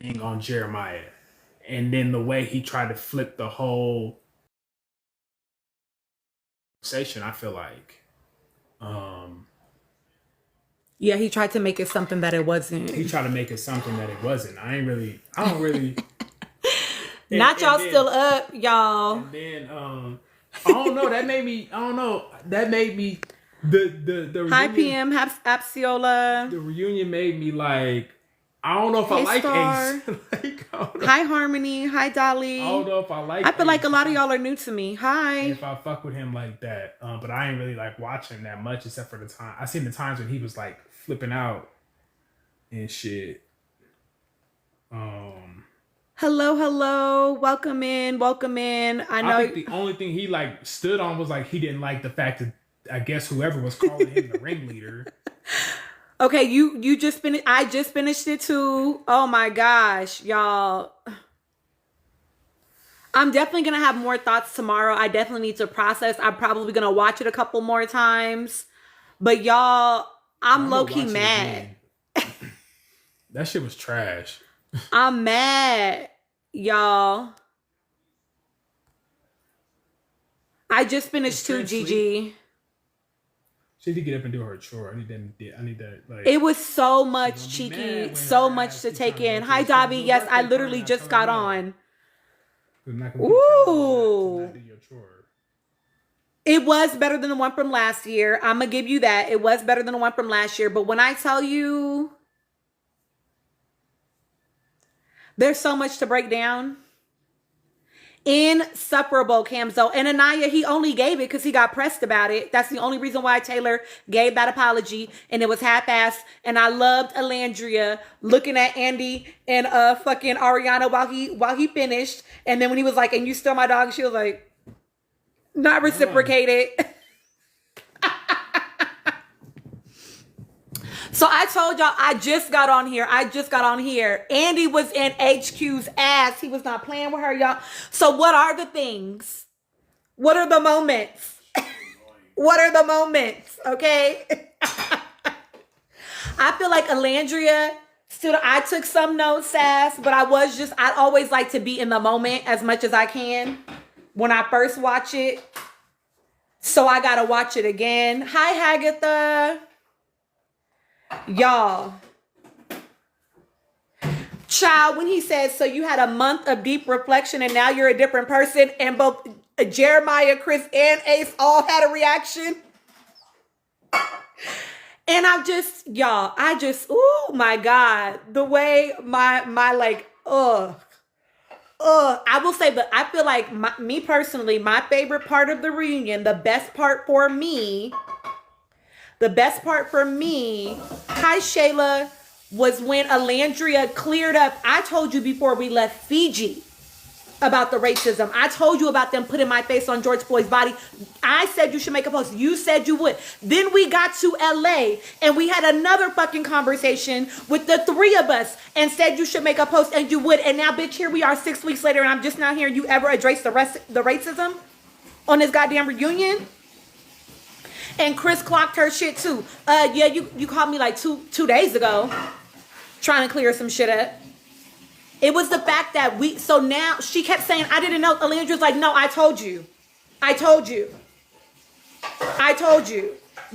thing on Jeremiah, and then the way he tried to flip the whole conversation, I feel like um, Yeah, he tried to make it something that it he wasn't. tried to make it something that it wasn't. I don't really, Not and y'all then still up, y'all. and then I don't know. That made me. I don't know. That made me the Hi, reunion. PM, Apsiola. The reunion made me like. I don't know if I Hey, like Ace. Star. Like Hi, Harmony. Hi, I don't Dolly. know if I I like feel like a Ace. lot of y'all are new to me. Hi. If I fuck with him like that. But I ain't really like watching that much except for the time I seen the times when he was like flipping out and shit. Um Hello, hello. Welcome in. Welcome in. I I think know. the only thing he like stood on was like he didn't like the fact that I guess whoever was calling him the ringleader. Okay, you just finished. I just finished it too. Oh my gosh, y'all. I'm definitely gonna have more thoughts tomorrow. I definitely need to process. I'm probably gonna watch it a couple more times. But y'all, Yeah, I'm I'm low gonna key watch it mad. again. That shit was trash. I'm mad, y'all. I just Is finished too, Trent sleep? Gigi. She need to get up and do her chore. I need that like It was so she much, gonna be mad Cheeky, when so her much ass to keep trying take to go in. to Hi, the shit. Dobby. It's her Yes, I birthday party literally and I just told her got no. on. I'm not gonna keep telling you to not Ooh. do your chore. It was better than the one from last year. I'm going to give you that. It was better than the one from last year. But when I tell you there's so much to break down, insufferable, Camzo. And Anaya, he only gave it because he got pressed about it. That's the only reason why Taylor gave that apology. And it was half-assed. And I loved Alandria looking at Andy and fucking Ariana while he finished. And then when he was like, and you still my dog, she was like, not Done. reciprocated. So I told y'all I just got on here. Andy was in HQ's ass. He was not playing with her, y'all. So what are the things? What are the moments? What are the moments? Okay. I feel like Alandria still, I took some notes, Sass, but I always like to be in the moment as much as I can when I first watch it. So I gotta watch it again. Hi, Hagatha. Y'all. Child, when he says, so you had a month of deep reflection and now you're a different person, and both Jeremiah, Chris, and Ace all had a reaction. And oh my God, the way my like, I will say that I feel like me personally, my favorite part of the reunion, the best part for me, hi Shayla, was when Alandria cleared up. I told you before we left Fiji about the racism. I told you about them putting my face on George Floyd's body. I said you should make a post. You said you would. Then we got to LA and we had another fucking conversation with the three of us and said you should make a post and you would. And now, bitch, here we are 6 weeks later and I'm just now hearing you ever address the racism on this goddamn reunion. And Chris clocked her shit too. Yeah, you called me like two days ago trying to clear some shit up. It was the fact that so now she kept saying, I didn't know. Alandra's like, no, I told you.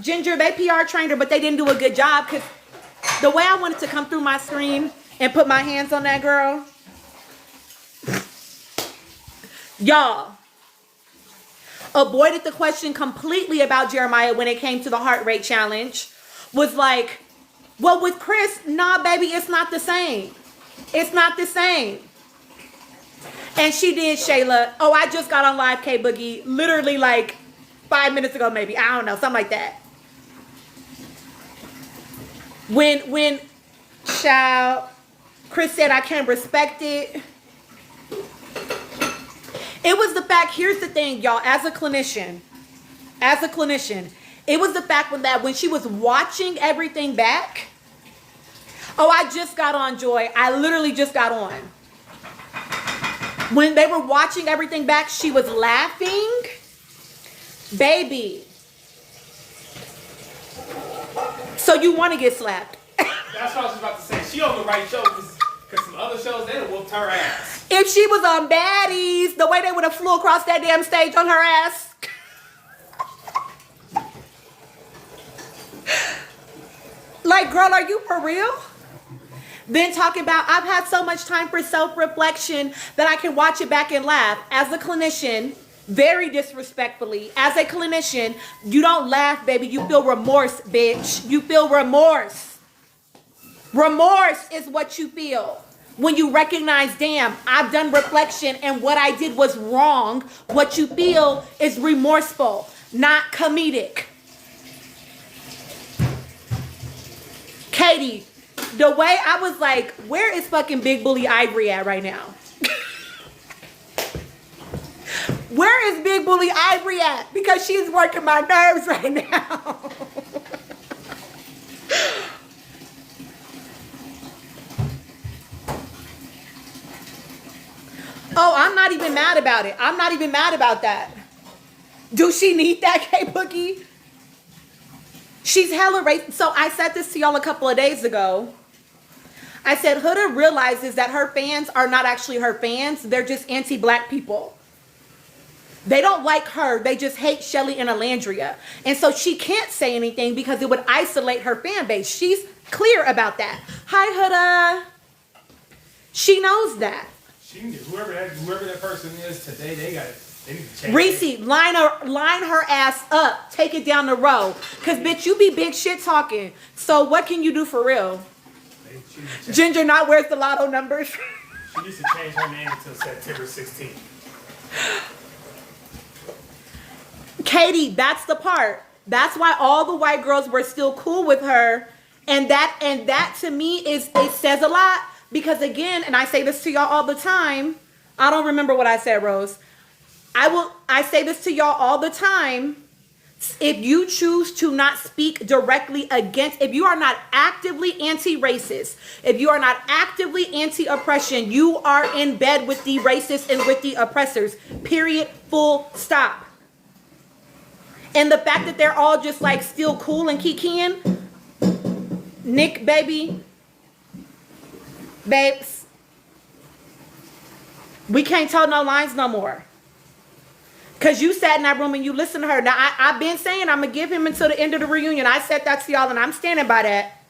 Ginger, they PR trained her, but they didn't do a good job because the way I wanted to come through my screen and put my hands on that girl, y'all, avoided the question completely about Jeremiah when it came to the heart rate challenge. Was like, well, with Chris, nah, baby, it's not the same. It's not the same. And she did, Shayla. Oh, I just got on live, K Boogie, literally like 5 minutes ago, maybe. I don't know, something like that. When child, Chris said I can't respect it. It was the fact, here's the thing, y'all, as a clinician, it was the fact when she was watching everything back. Oh, I just got on, Joy. I literally just got on. When they were watching everything back, she was laughing. Baby. So you want to get slapped. That's what I was about to say. She on the right show because Cause some other shows, they'd have whooped her ass. If she was on Baddies, the way they would have flew across that damn stage on her ass. Like, girl, are you for real? Then talking about, I've had so much time for self-reflection that I can watch it back and laugh. As a clinician, very disrespectfully, as a clinician, you don't laugh, baby. You feel remorse, bitch. You feel remorse. Remorse is what you feel. When you recognize, damn, I've done reflection and what I did was wrong. What you feel is remorseful, not comedic. Katie, the way I was like, where is fucking Big Bully Ivory at right now? Where is Big Bully Ivory at? Because she's working my nerves right now. Oh, I'm not even mad about it. I'm not even mad about that. Do she need that, K-Boogie? She's hella racist. So I said this to y'all a couple of days ago. I said Huda realizes that her fans are not actually her fans. They're just anti-black people. They don't like her. They just hate Shelly and Alandria. And so she can't say anything because it would isolate her fan base. She's clear about that. Hi, Huda. She knows that. She can get whoever that person is today, they need to change. Reese, line her ass up. Take it down the road. Because, bitch, you be big shit talking. So what can you do for real? Ginger not where's the lotto numbers? She needs to change her name until September 16th. Katie, that's the part. That's why all the white girls were still cool with her. And that to me it says a lot. Because again, and I say this to y'all all the time. I don't remember what I said, Rose. I say this to y'all all the time. If you choose to not speak directly against, if you are not actively anti-racist, if you are not actively anti-oppression, you are in bed with the racists and with the oppressors. Period. Full stop. And the fact that they're all just like still cool and kikiing, Nick, baby, babes, we can't tell no lines no more. Because you sat in that room and you listened to her. Now, I've been saying I'm going to give him until the end of the reunion. I said that to y'all and I'm standing by that.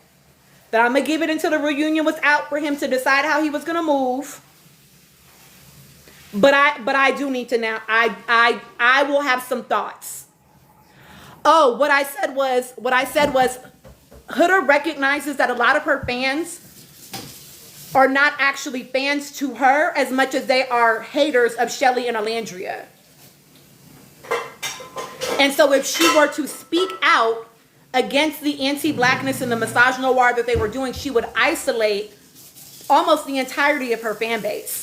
That I'm going to give it until the reunion was out for him to decide how he was going to move. But I do need to now. I will have some thoughts. Oh, what I said was Huda recognizes that a lot of her fans are not actually fans to her as much as they are haters of Shelly and Alandria. And so if she were to speak out against the anti-blackness and the misogynoir that they were doing, she would isolate almost the entirety of her fan base.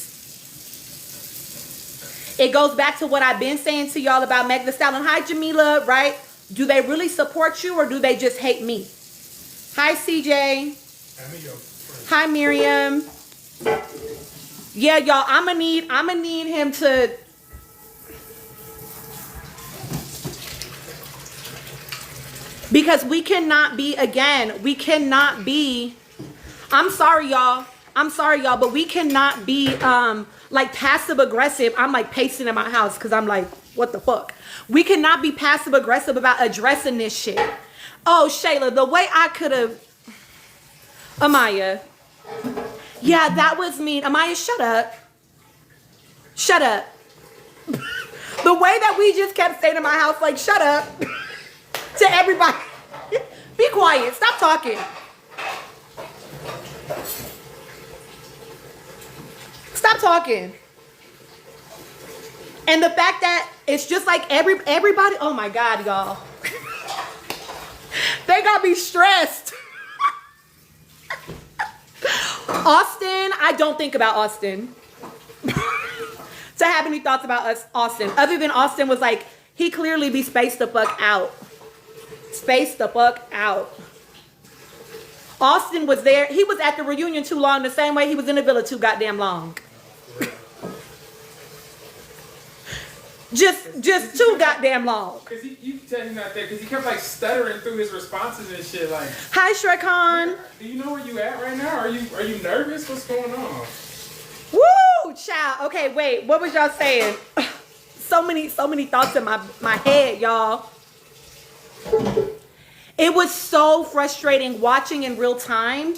It goes back to what I've been saying to y'all about Meg Thee Stallion. Hi, Jamila, right? Do they really support you or do they just hate me? Hi, CJ. Hi, Miriam. Yeah, y'all, I'm gonna need him to... Because we cannot be, I'm sorry, y'all, but we cannot be, like, passive-aggressive. I'm, like, pacing in my house because I'm like, what the fuck? We cannot be passive-aggressive about addressing this shit. Oh, Shayla, the way I could have... Amaya. Yeah, that was mean. Amaya, shut up. Shut up. The way that we just kept staying in my house, like, shut up. To everybody. Be quiet. Stop talking. Stop talking. And the fact that it's just like everybody. Oh my God, y'all. They got me stressed. Austin, I don't think about Austin. To have any thoughts about Austin. Other than Austin was like, he clearly be spaced the fuck out. Spaced the fuck out. Austin was there. He was at the reunion too long, the same way he was in the villa too goddamn long. Just too goddamn long. Cause you can tell he's not there because he kept like stuttering through his responses and shit. Like, Hi, Shrekon. do you know where you at right now? Are you nervous? What's going on? Woo, child. Okay, wait. What was y'all saying? So many thoughts in my head, y'all. It was so frustrating watching in real time.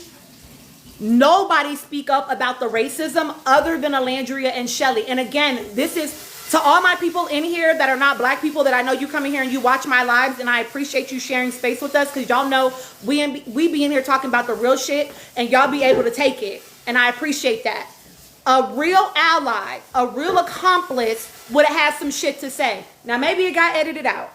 Nobody speak up about the racism other than Alandria and Shelly. And again, this is to all my people in here that are not black people that I know you come in here and you watch my lives, and I appreciate you sharing space with us because y'all know we be in here talking about the real shit and y'all be able to take it. And I appreciate that. A real ally, a real accomplice would have had some shit to say. Now maybe it got edited out.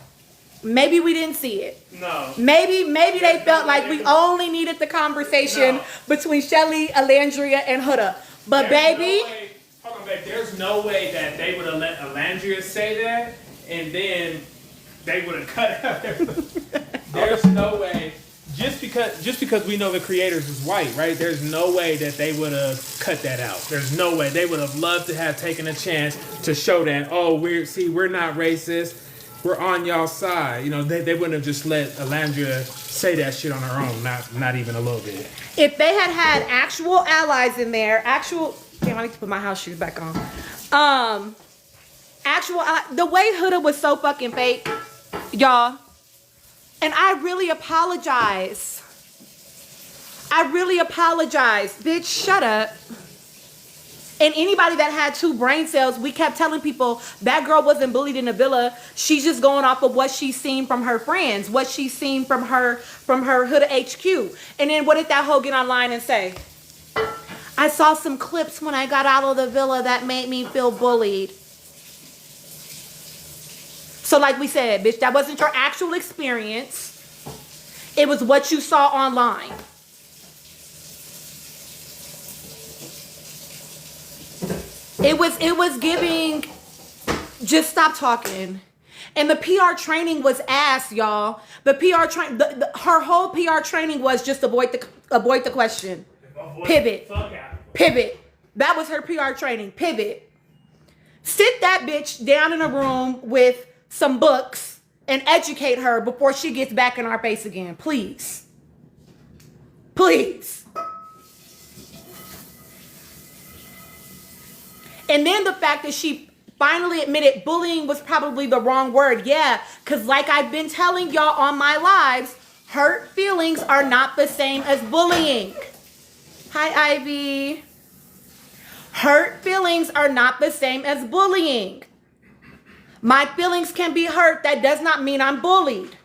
Maybe we didn't see it. No. Maybe they felt like we only needed the conversation between Shelly, Alandria, and Huda. But baby, hold on, babe. There's no way that they would have let Alandria say that, and then they would have cut out everything. There's no way. Just because we know the creators is white, right? There's no way that they would have cut that out. There's no way. They would have loved to have taken a chance to show that, oh, we're not racist. We're on y'all side. You know, they wouldn't have just let Alandria say that shit on her own, not even a little bit. If they had actual allies in there, damn, I need to put my house shoes back on. The way Huda was so fucking fake, y'all. And I really apologize. Bitch, shut up. And anybody that had 2 brain cells, we kept telling people that girl wasn't bullied in the villa. She's just going off of what she's seen from her friends, what she's seen from her Huda HQ. And then what did that hoe get online and say? I saw some clips when I got out of the villa that made me feel bullied. So like we said, bitch, that wasn't your actual experience. It was what you saw online. It was giving, just stop talking. And the PR training was ass, y'all. The PR her whole PR training was just avoid the question. Pivot. Pivot. That was her PR training. Pivot. Sit that bitch down in a room with some books and educate her before she gets back in our face again. Please. Please. And then the fact that she finally admitted bullying was probably the wrong word. Yeah, because like I've been telling y'all on my lives, hurt feelings are not the same as bullying. Hi, Ivy. Hurt feelings are not the same as bullying. My feelings can be hurt. That does not mean I'm bullied.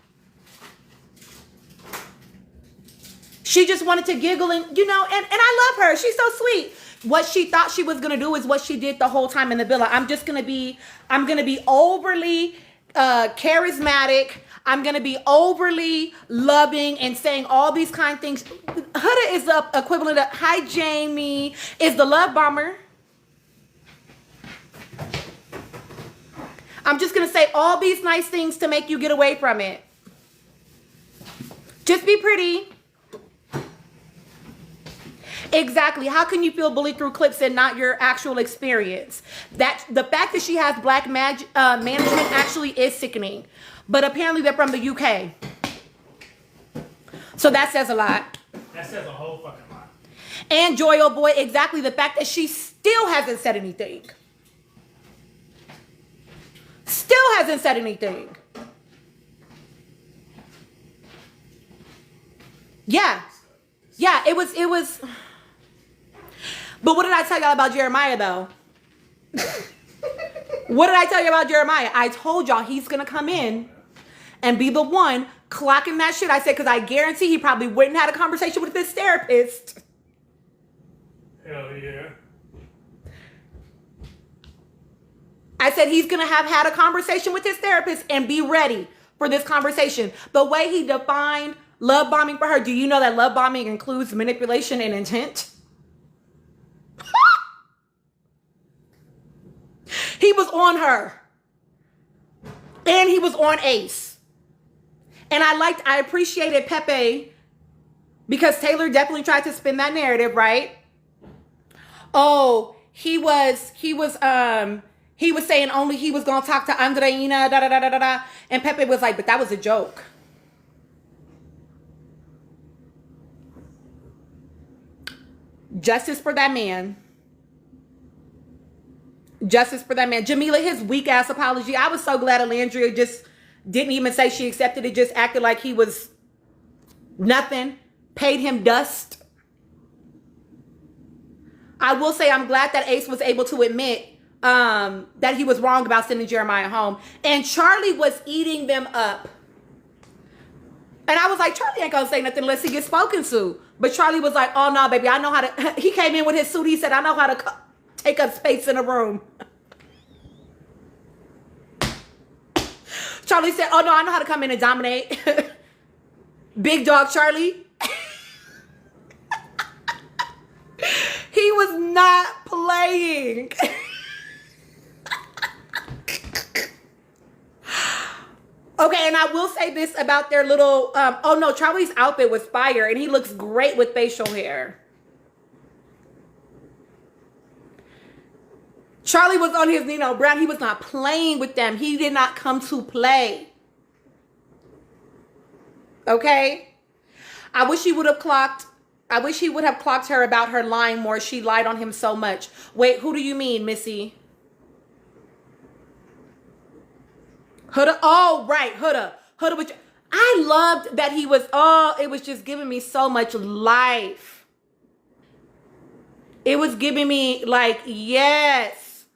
She just wanted to giggle and, and I love her. She's so sweet. What she thought she was going to do is what she did the whole time in the villa. I'm going to be overly charismatic. I'm going to be overly loving and saying all these kind of things. Huda is the equivalent of, hi, Jamie, is the love bomber. I'm just going to say all these nice things to make you get away from it. Just be pretty. Exactly. How can you feel bullied through clips and not your actual experience? That the fact that she has black management actually is sickening. But apparently they're from the UK. So that says a lot. That says a whole fucking lot. And Joy, oh boy, exactly. The fact that she still hasn't said anything. Still hasn't said anything. Yeah. Yeah, it was. But what did I tell y'all about Jeremiah, though? What did I tell you about Jeremiah? I told y'all he's going to come in and be the one clocking that shit. I said, because I guarantee he probably wouldn't have had a conversation with his therapist. Hell yeah. I said he's going to have had a conversation with his therapist and be ready for this conversation. The way he defined love bombing for her, do you know that love bombing includes manipulation and intent? He was on her. And he was on Ace. And I appreciated Pepe because Taylor definitely tried to spin that narrative, right? Oh, he was He was saying only he was going to talk to Andreina, da da da da da da. And Pepe was like, but that was a joke. Justice for that man. Justice for that man. Jamila, his weak ass apology. I was so glad Alandria just didn't even say she accepted it, just acted like he was nothing, paid him dust. I will say I'm glad that Ace was able to admit that he was wrong about sending Jeremiah home. And Charlie was eating them up. And I was like, Charlie ain't gonna say nothing unless he gets spoken to. But Charlie was like, oh no, baby, I know how to. He came in with his suit. He said, I know how to take up space in a room. Charlie said, oh no, I know how to come in and dominate. Big dog Charlie. He was not playing. Okay, and I will say this about their little, oh no, Charlie's outfit was fire and he looks great with facial hair. Charlie was on his Nino Brown. He was not playing with them. He did not come to play. Okay? I wish he would have clocked her about her lying more. She lied on him so much. Wait, who do you mean, Missy? Huda. Oh, right. Huda. I loved that he was, it was just giving me so much life. It was giving me like, yes.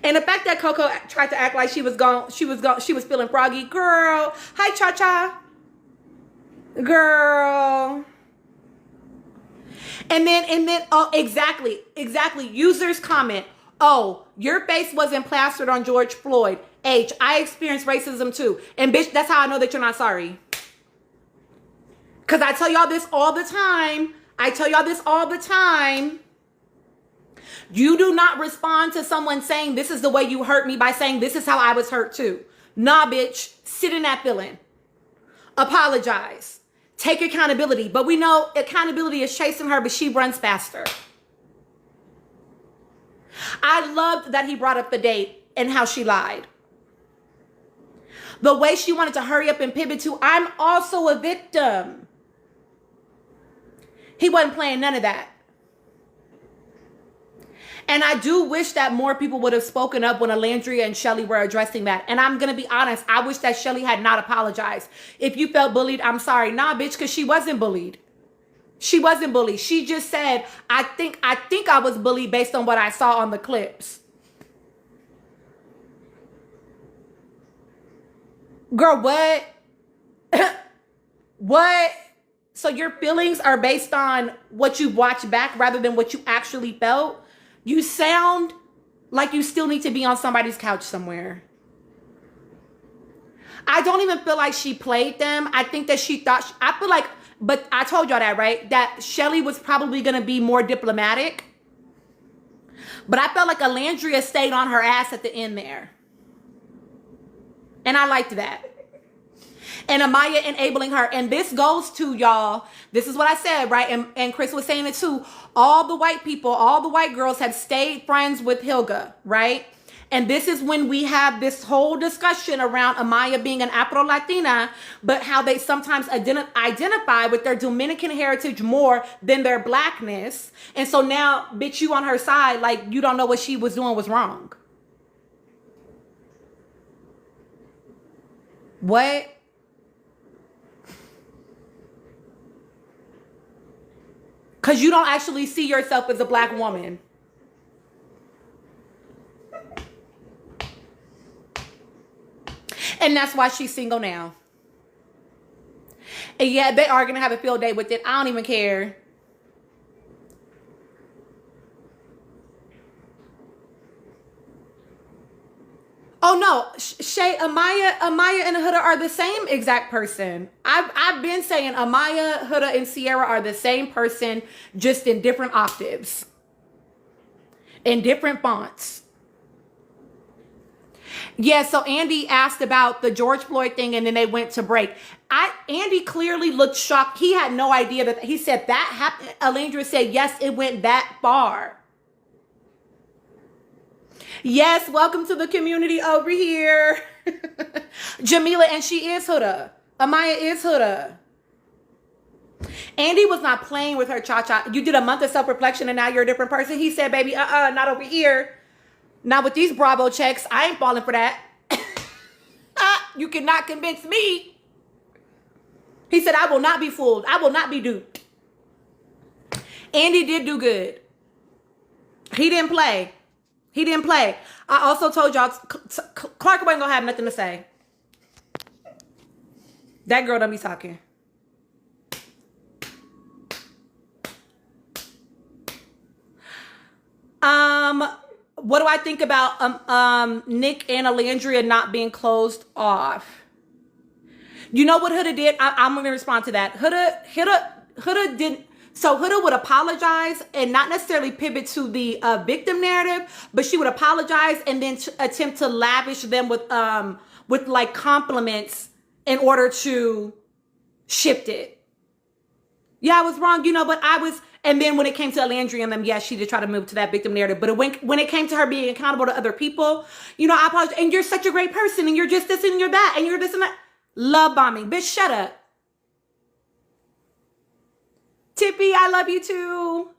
And the fact that Coco tried to act like she was feeling froggy. Girl. Hi, Cha-Cha. Girl. And then, oh, exactly. Users comment, oh, your face wasn't plastered on George Floyd. H, I experienced racism too. And bitch, that's how I know that you're not sorry. Because I tell y'all this all the time. You do not respond to someone saying this is the way you hurt me by saying this is how I was hurt too. Nah, bitch. Sit in that feeling. Apologize. Take accountability. But we know accountability is chasing her, but she runs faster. I loved that he brought up the date and how she lied. The way she wanted to hurry up and pivot to, I'm also a victim. He wasn't playing none of that. And I do wish that more people would have spoken up when Alandria and Shelly were addressing that. And I'm going to be honest, I wish that Shelly had not apologized. If you felt bullied, I'm sorry. Nah, bitch, because she wasn't bullied. She wasn't bullied. She just said, I think I was bullied based on what I saw on the clips. Girl, what? What? So your feelings are based on what you watched back rather than what you actually felt? You sound like you still need to be on somebody's couch somewhere. I don't even feel like she played them. I think that she thought, I feel like, but I told y'all that, right? That Shelly was probably going to be more diplomatic. But I felt like Alandria stayed on her ass at the end there. And I liked that. And Amaya enabling her. And this goes to, y'all, this is what I said, right? And Chris was saying it too. All the white people, all the white girls have stayed friends with Hilga, right? And this is when we have this whole discussion around Amaya being an Afro-Latina, but how they sometimes identify with their Dominican heritage more than their blackness. And so now, bitch, you on her side, like you don't know what she was doing was wrong. What? Because you don't actually see yourself as a black woman. And that's why she's single now. And yeah, they are going to have a field day with it. I don't even care. Oh no, Shay, Amaya and Huda are the same exact person. I've been saying Amaya, Huda, and Sierra are the same person, just in different octaves. In different fonts. Yeah, so Andy asked about the George Floyd thing and then they went to break. Andy clearly looked shocked. He had no idea that, he said that happened. Alandria said, yes, it went that far. Yes, welcome to the community over here. Jamila, and she is Huda. Amaya is Huda. Andy was not playing with her, Cha-Cha. You did a month of self-reflection and now you're a different person. He said, baby, not over here. Not with these Bravo checks. I ain't falling for that. You cannot convince me. He said, I will not be fooled. I will not be duped. Andy did do good. He didn't play. He didn't play. I also told y'all, Clark wasn't gonna have nothing to say. That girl don't be talking. What do I think about Nick and Alandria not being closed off? You know what Huda did? I'm gonna respond to that. Huda didn't. So Huda would apologize and not necessarily pivot to the victim narrative, but she would apologize and then attempt to lavish them with like compliments in order to shift it. Yeah, I was wrong, you know, but I was. And then when it came to Alandria and them, yes, she did try to move to that victim narrative. But when it came to her being accountable to other people, you know, I apologize. And you're such a great person, and you're just this and you're that, and you're this and that. Love bombing, bitch. Shut up. Tippy, I love you too.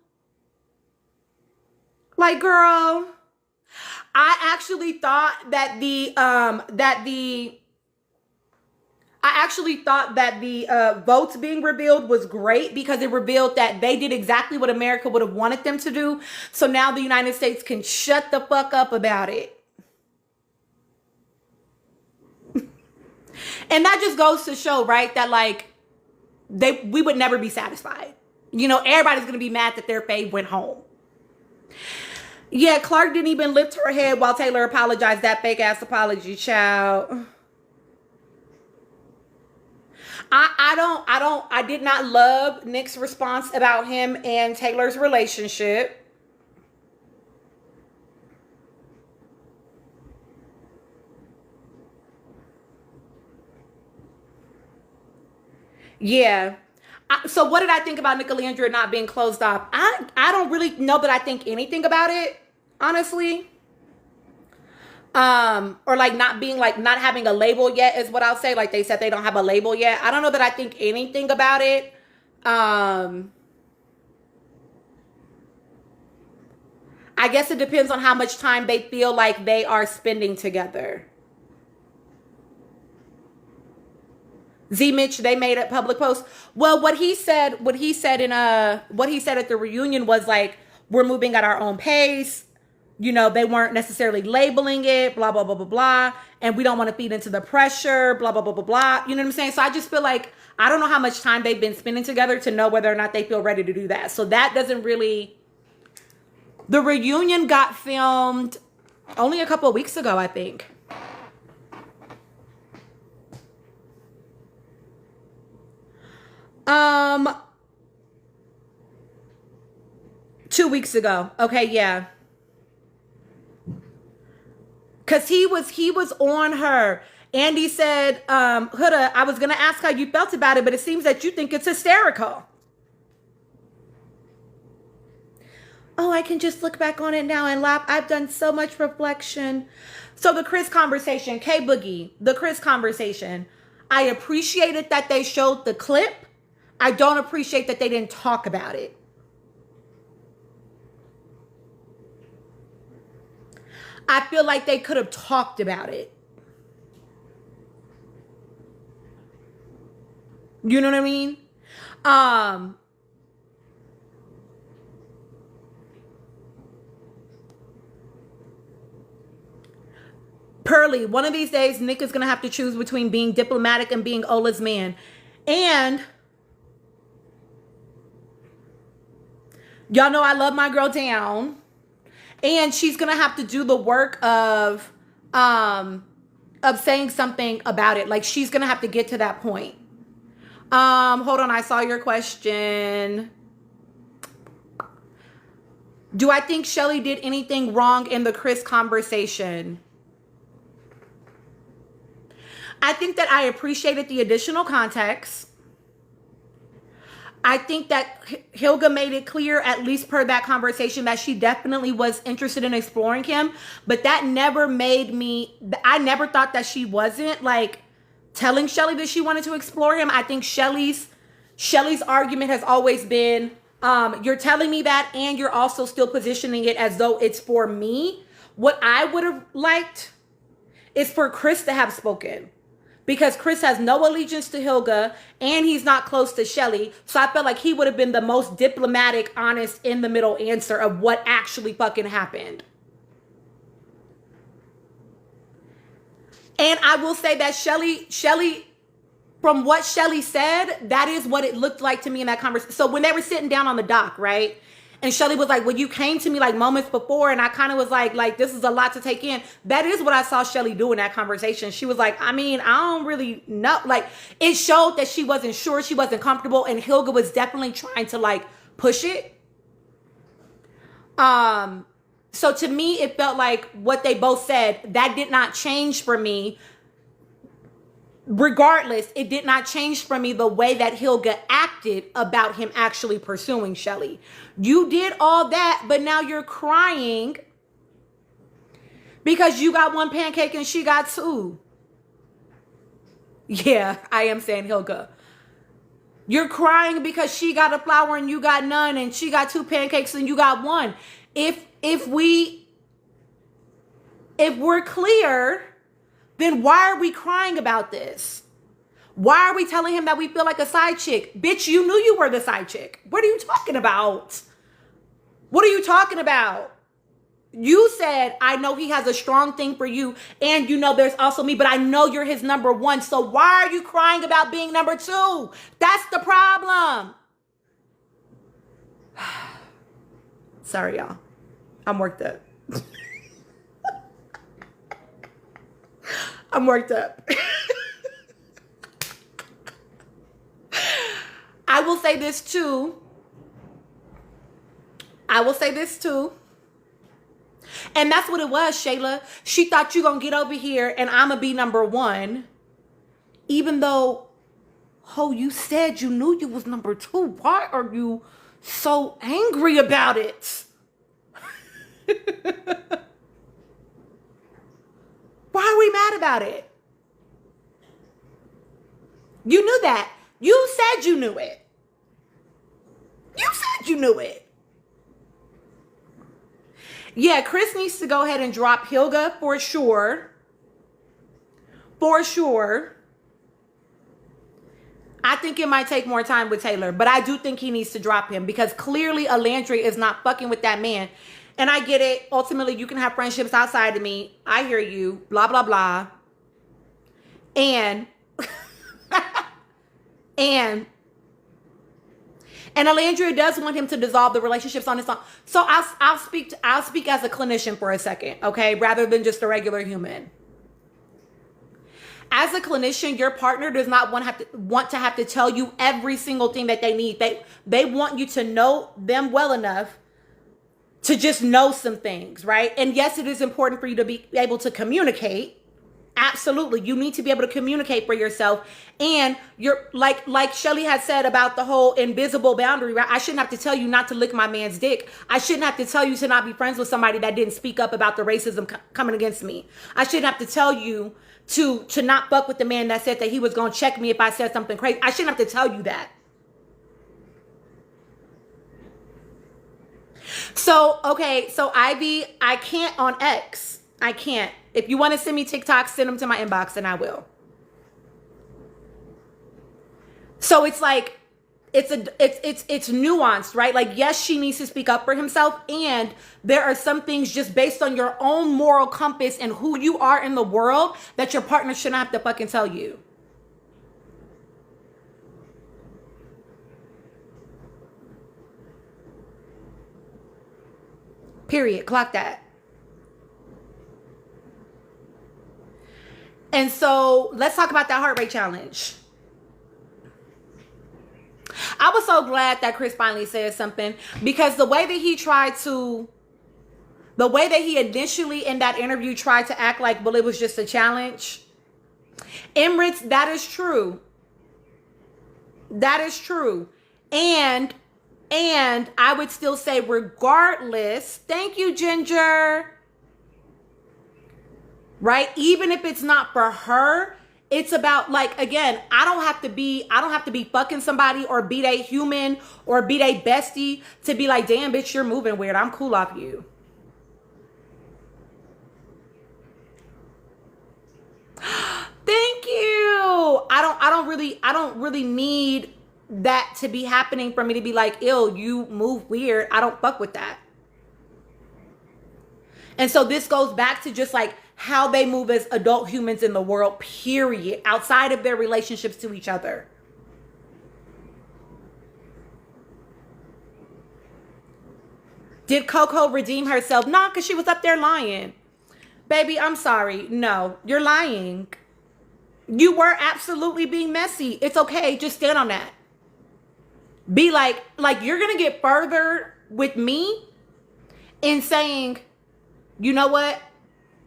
Like, girl, I actually thought that the votes being revealed was great because it revealed that they did exactly what America would have wanted them to do. So now the United States can shut the fuck up about it. And that just goes to show, right, that like we would never be satisfied. You know, everybody's going to be mad that their fave went home. Yeah, Clark didn't even lift her head while Taylor apologized. That fake ass apology, child. I did not love Nick's response about him and Taylor's relationship. Yeah. So what did I think about Nick Alandria not being closed off? I don't really know that I think anything about it, honestly. Or like not having a label yet is what I'll say. Like they said they don't have a label yet. I don't know that I think anything about it. I guess it depends on how much time they feel like they are spending together. Z Mitch, they made a public post. Well, what he said at the reunion was like, we're moving at our own pace. You know, they weren't necessarily labeling it, blah, blah, blah, blah, blah. And we don't want to feed into the pressure, blah, blah, blah, blah, blah. You know what I'm saying? So I just feel like, I don't know how much time they've been spending together to know whether or not they feel ready to do that. So that doesn't really, the reunion got filmed only a couple of weeks ago, I think. Two weeks ago. Okay, yeah. Cause he was on her. Andy said, Huda, I was gonna ask how you felt about it, but it seems that you think it's hysterical. Oh, I can just look back on it now and laugh. I've done so much reflection. So the Chris conversation, K Boogie, the Chris conversation. I appreciated that they showed the clip. I don't appreciate that they didn't talk about it. I feel like they could have talked about it. You know what I mean? Pearly, one of these days, Nick is going to have to choose between being diplomatic and being Ola's man. And y'all know I love my girl down. And she's going to have to do the work of saying something about it. Like, she's going to have to get to that point. Hold on. I saw your question. Do I think Shelly did anything wrong in the Chris conversation? I think that I appreciated the additional context. I think that Hilga made it clear, at least per that conversation, that she definitely was interested in exploring him. But that never made me, I never thought that she wasn't like telling Shelly that she wanted to explore him. I think Shelly's argument has always been, you're telling me that and you're also still positioning it as though it's for me. What I would have liked is for Chris to have spoken. Because Chris has no allegiance to Hilga and he's not close to Shelly. So I felt like he would have been the most diplomatic, honest, in the middle answer of what actually fucking happened. And I will say that Shelly, from what Shelly said, that is what it looked like to me in that conversation. So when they were sitting down on the dock, right? And Shelly was like, well, you came to me like moments before. And I kind of was like, this is a lot to take in. That is what I saw Shelly do in that conversation. She was like, I mean, I don't really know. Like, it showed that she wasn't sure. She wasn't comfortable. And Hilga was definitely trying to like push it. So to me, it felt like what they both said, that did not change for me. Regardless, it did not change for me the way that Hilga acted about him actually pursuing Shelly. You did all that, but now you're crying because you got one pancake and she got two. Yeah, I am saying Hilga. You're crying because she got a flower and you got none, and she got two pancakes and you got one. If we're clear, then why are we crying about this? Why are we telling him that we feel like a side chick? Bitch, you knew you were the side chick. What are you talking about? What are you talking about? You said, I know he has a strong thing for you, and you know there's also me, but I know you're his number one. So why are you crying about being number two? That's the problem. Sorry, y'all. I'm worked up. I'm worked up. I will say this too. And that's what it was, Shayla. She thought you gonna get over here and I'ma be number one. Even though, you said you knew you was number two. Why are you so angry about it? Why are we mad about it? You knew that. You said you knew it. You said you knew it. Yeah, Chris needs to go ahead and drop Hilga for sure. For sure. I think it might take more time with Taylor, but I do think he needs to drop him because clearly Alandria is not fucking with that man. And I get it. Ultimately, you can have friendships outside of me. I hear you. Blah, blah, blah. And Alandria does want him to dissolve the relationships on his own. So I'll speak as a clinician for a second, okay? Rather than just a regular human. As a clinician, your partner does not want to have to tell you every single thing that they need. They want you to know them well enough to just know some things, right? And yes, it is important for you to be able to communicate. Absolutely. You need to be able to communicate for yourself. And you're like Shelly had said about the whole invisible boundary, right? I shouldn't have to tell you not to lick my man's dick. I shouldn't have to tell you to not be friends with somebody that didn't speak up about the racism coming against me. I shouldn't have to tell you to not fuck with the man that said that he was going to check me if I said something crazy. I shouldn't have to tell you that. So, okay, so Ivy, I can't on X. I can't. If you want to send me TikToks, send them to my inbox and I will. So it's like, it's nuanced, right? Like, yes, she needs to speak up for himself. And there are some things just based on your own moral compass and who you are in the world that your partner shouldn't have to fucking tell you. Period. Clock that. And so let's talk about that heart rate challenge. I was so glad that Chris finally said something because the way that he initially in that interview tried to act like, well, it was just a challenge. Emirates, that is true. That is true. And I would still say regardless, thank you, Ginger. Right? Even if it's not for her, it's about, like, again, I don't have to be fucking somebody or be they human or be they bestie to be like, damn, bitch, you're moving weird. I'm cool off you. Thank you. I don't really need that to be happening for me to be like, ew, you move weird. I don't fuck with that. And so this goes back to just like how they move as adult humans in the world, period, outside of their relationships to each other. Did Coco redeem herself? Nah, because she was up there lying. Baby, I'm sorry. No, you're lying. You were absolutely being messy. It's okay. Just stand on that. Be like you're going to get further with me in saying, you know what?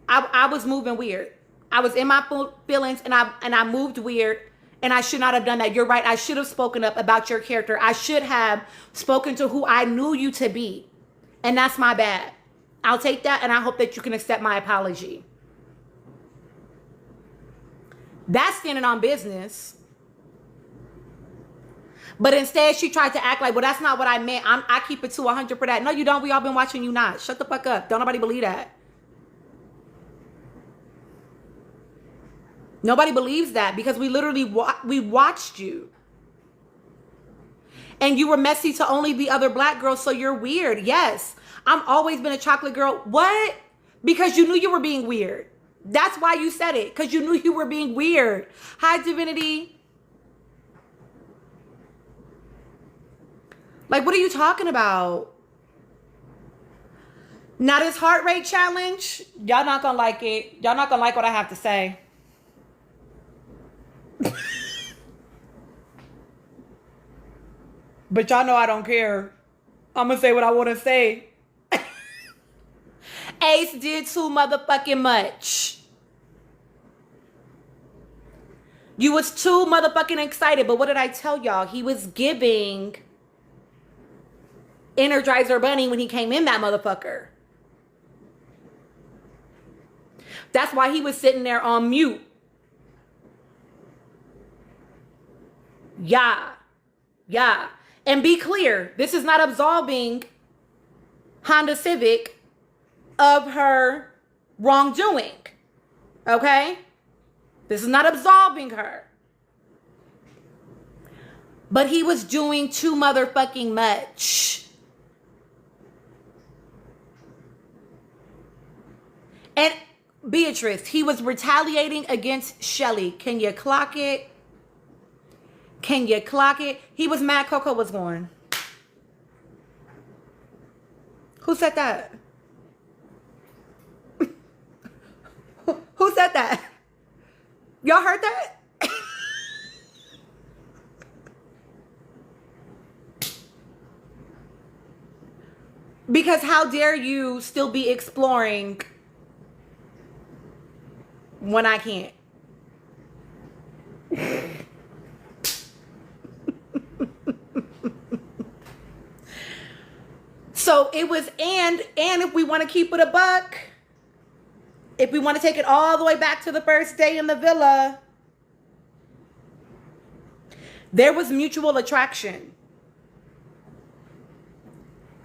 I was moving weird. I was in my feelings and I moved weird and I should not have done that. You're right. I should have spoken up about your character. I should have spoken to who I knew you to be. And that's my bad. I'll take that and I hope that you can accept my apology. That's standing on business. But instead she tried to act like, well, that's not what I meant. I keep it to 100 for that. No, you don't. We all been watching you not. Shut the fuck up. Don't nobody believe that. Nobody believes that because we literally we watched you. And you were messy to only the other black girls, so you're weird. Yes. I've always been a chocolate girl. What? Because you knew you were being weird. That's why you said it. Because you knew you were being weird. Hi, Divinity. Like, what are you talking about? Now this heart rate challenge, y'all not gonna like it. Y'all not gonna like what I have to say. But y'all know I don't care. I'm gonna say what I want to say. Ace did too motherfucking much. You was too motherfucking excited. But what did I tell y'all? He was giving Energizer Bunny when he came in, that motherfucker. That's why he was sitting there on mute. Yeah. Yeah. And be clear, this is not absolving Honda Civic of her wrongdoing. Okay? This is not absolving her. But he was doing too motherfucking much. And Beatrice, he was retaliating against Shelly. Can you clock it? Can you clock it? He was mad Coco was gone. Who said that? Who said that? Y'all heard that? Because how dare you still be exploring when I can't? So it was, and if we want to keep it a buck, if we want to take it all the way back to the first day in the villa, there was mutual attraction.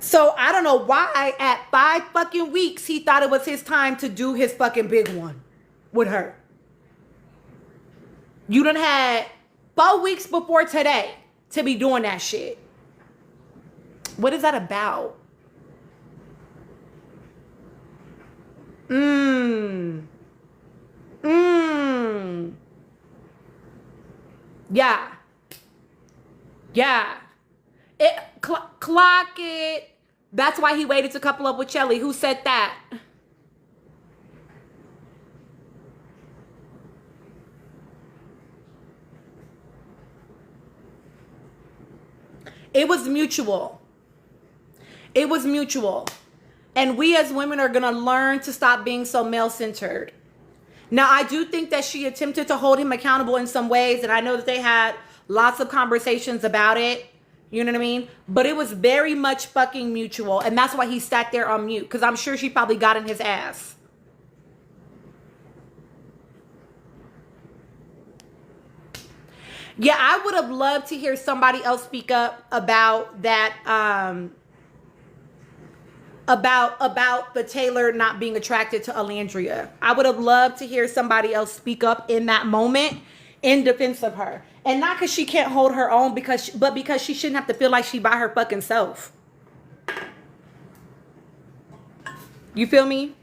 So I don't know why at 5 fucking weeks he thought it was his time to do his fucking big one with her. You done had 4 weeks before today to be doing that shit. What is that about? Yeah. Yeah. Clock it. That's why he waited to couple up with Shelly. Who said that? It was mutual. It was mutual. And we as women are going to learn to stop being so male-centered. Now, I do think that she attempted to hold him accountable in some ways. And I know that they had lots of conversations about it. You know what I mean? But it was very much fucking mutual. And that's why he sat there on mute. Because I'm sure she probably got in his ass. Yeah, I would have loved to hear somebody else speak up about that, about the Taylor not being attracted to Alandria. I would have loved to hear somebody else speak up in that moment in defense of her. And not because she can't hold her own, but because she shouldn't have to feel like she by her fucking self. You feel me?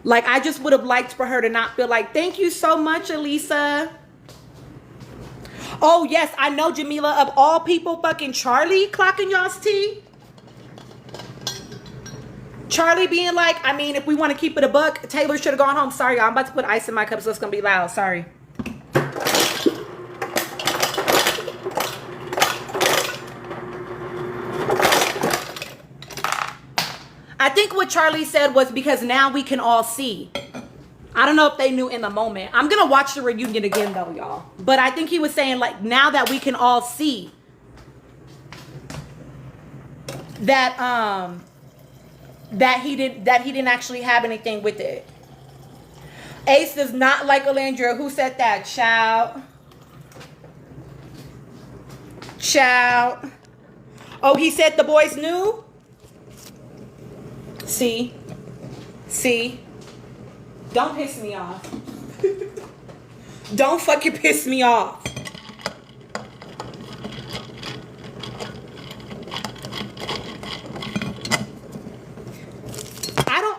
Like, I just would have liked for her to not feel like, thank you so much, Elisa. Oh, yes, I know, Jamila, of all people, fucking Charlie clocking y'all's tea. Charlie being like, I mean, if we want to keep it a buck, Taylor should have gone home. Sorry, y'all, I'm about to put ice in my cup, so it's going to be loud. Sorry. I think what Charlie said was because now we can all see. I don't know if they knew in the moment. I'm going to watch the reunion again, though, y'all. But I think he was saying, like, now that we can all see that that he didn't actually have anything with it. Ace does not like Alandria. Who said that? Child. Oh, he said the boys knew? See? Don't piss me off. Don't fucking piss me off.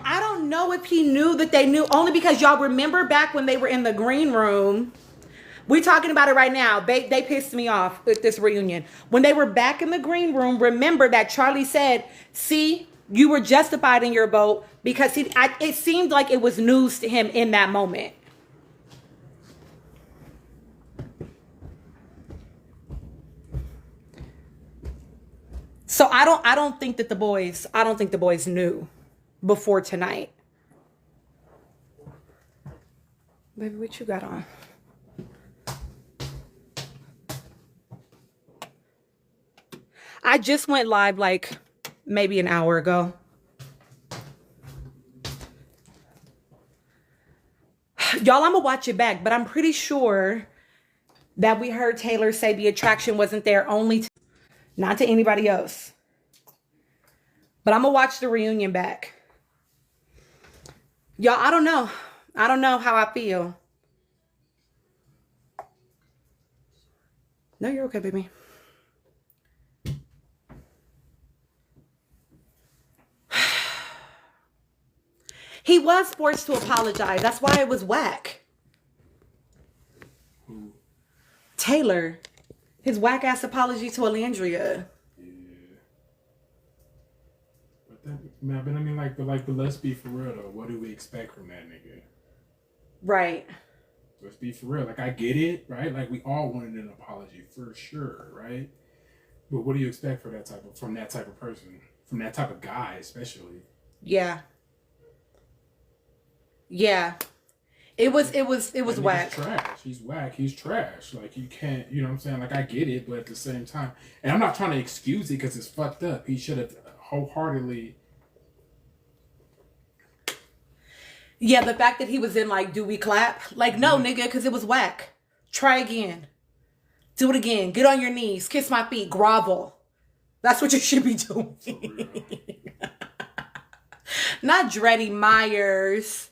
I don't know if he knew that they knew, only because y'all remember back when they were in the green room. We're talking about it right now. They pissed me off with this reunion. When they were back in the green room, remember that Charlie said, see, you were justified in your vote because it seemed like it was news to him in that moment. So I don't think the boys knew before tonight. Baby, what you got on? I just went live like maybe an hour ago. Y'all, I'm gonna watch it back, but I'm pretty sure that we heard Taylor say the attraction wasn't there only to, not to anybody else. But I'm gonna watch the reunion back. Y'all, I don't know. I don't know how I feel. No, you're okay, baby. He was forced to apologize. That's why it was whack. Who? Taylor. His whack ass apology to Alandria. Yeah. But I mean, but let's be for real though. What do we expect from that nigga? Right. Let's be for real. Like, I get it, right? Like, we all wanted an apology for sure, right? But what do you expect from that type of person, from that type of guy, especially? Yeah. Yeah. It was whack. He's trash. He's whack. He's trash. Like, you can't, you know what I'm saying? Like, I get it, but at the same time, and I'm not trying to excuse it because it's fucked up. He should have wholeheartedly. Yeah, the fact that he was in like, do we clap? Like, no, nigga, because it was whack. Try again. Do it again. Get on your knees. Kiss my feet. Grovel. That's what you should be doing. Not Dreddy Myers.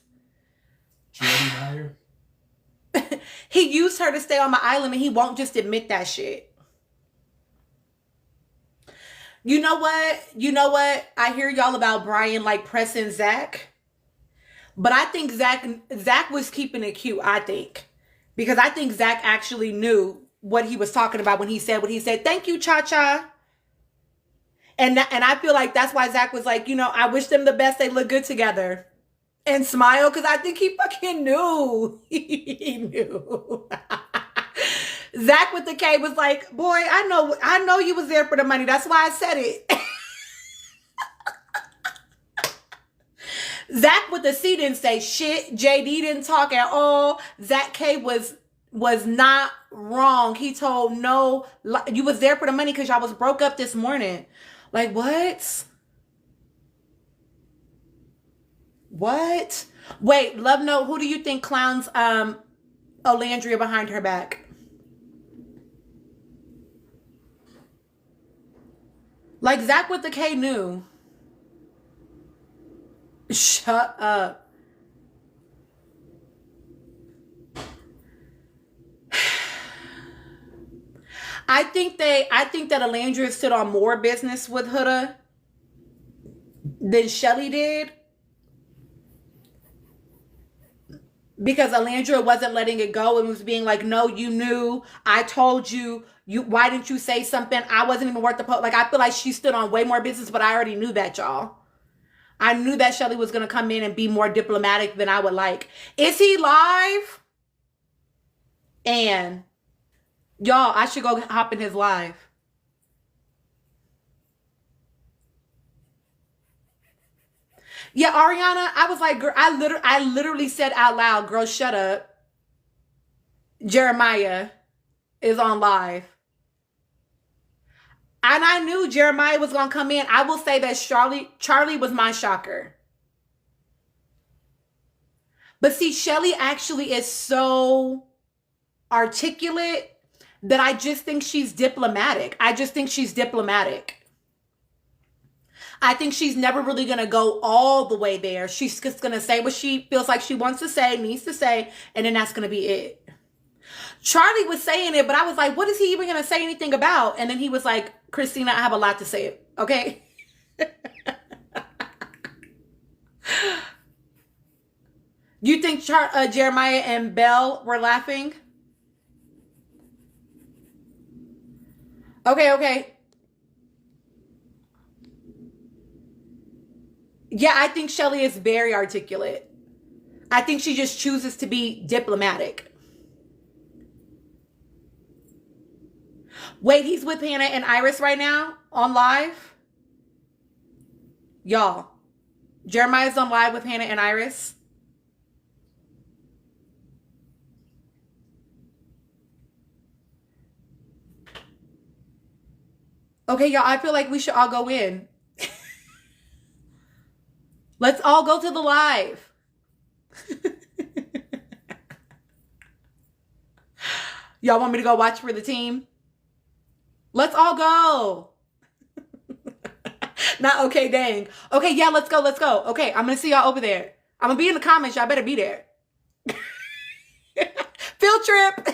Dreddy Myers? He used her to stay on my island and he won't just admit that shit. You know what? I hear y'all about Brian like pressing Zach. But I think Zach was keeping it cute, I think. Because I think Zach actually knew what he was talking about when he said what he said. Thank you, Cha-Cha. And I feel like that's why Zach was like, I wish them the best. They look good together. And smile, because I think he fucking knew. He knew. Zach with the K was like, boy, I know you was there for the money. That's why I said it. Zach with the C didn't say shit. JD didn't talk at all. Zach K was was not wrong. He told no, you was there for the money because y'all was broke up this morning. Like, what? What? Wait, Love Note, who do you think clowns Olandria behind her back? Like, Zach with the K knew. Shut up. I think that Alandria stood on more business with Huda than Shelly did. Because Alandria wasn't letting it go and was being like, no, you knew. I told you. Why didn't you say something? I wasn't even worth the post. Like, I feel like she stood on way more business, but I already knew that, y'all. I knew that Shelly was going to come in and be more diplomatic than I would like. Is he live? And y'all, I should go hop in his live. Yeah, Ariana, I was like, girl, I literally said out loud, girl, shut up. Jeremiah is on live. And I knew Jeremiah was going to come in. I will say that Charlie was my shocker. But see, Shelly actually is so articulate that I just think she's diplomatic. I think she's never really going to go all the way there. She's just going to say what she feels like she wants to say, needs to say, and then that's going to be it. Charlie was saying it, but I was like, what is he even going to say anything about? And then he was like, Christina, I have a lot to say. Okay? You think Jeremiah and Belle were laughing? Okay. Yeah, I think Shelly is very articulate. I think she just chooses to be diplomatic. Wait, he's with Hannah and Iris right now on live? Y'all, Jeremiah's on live with Hannah and Iris. Okay, y'all, I feel like we should all go in. Let's all go to the live. Y'all want me to go watch for the team? Let's all go. Not okay, dang. Okay, yeah, let's go. Okay, I'm going to see y'all over there. I'm going to be in the comments. Y'all better be there. Field trip.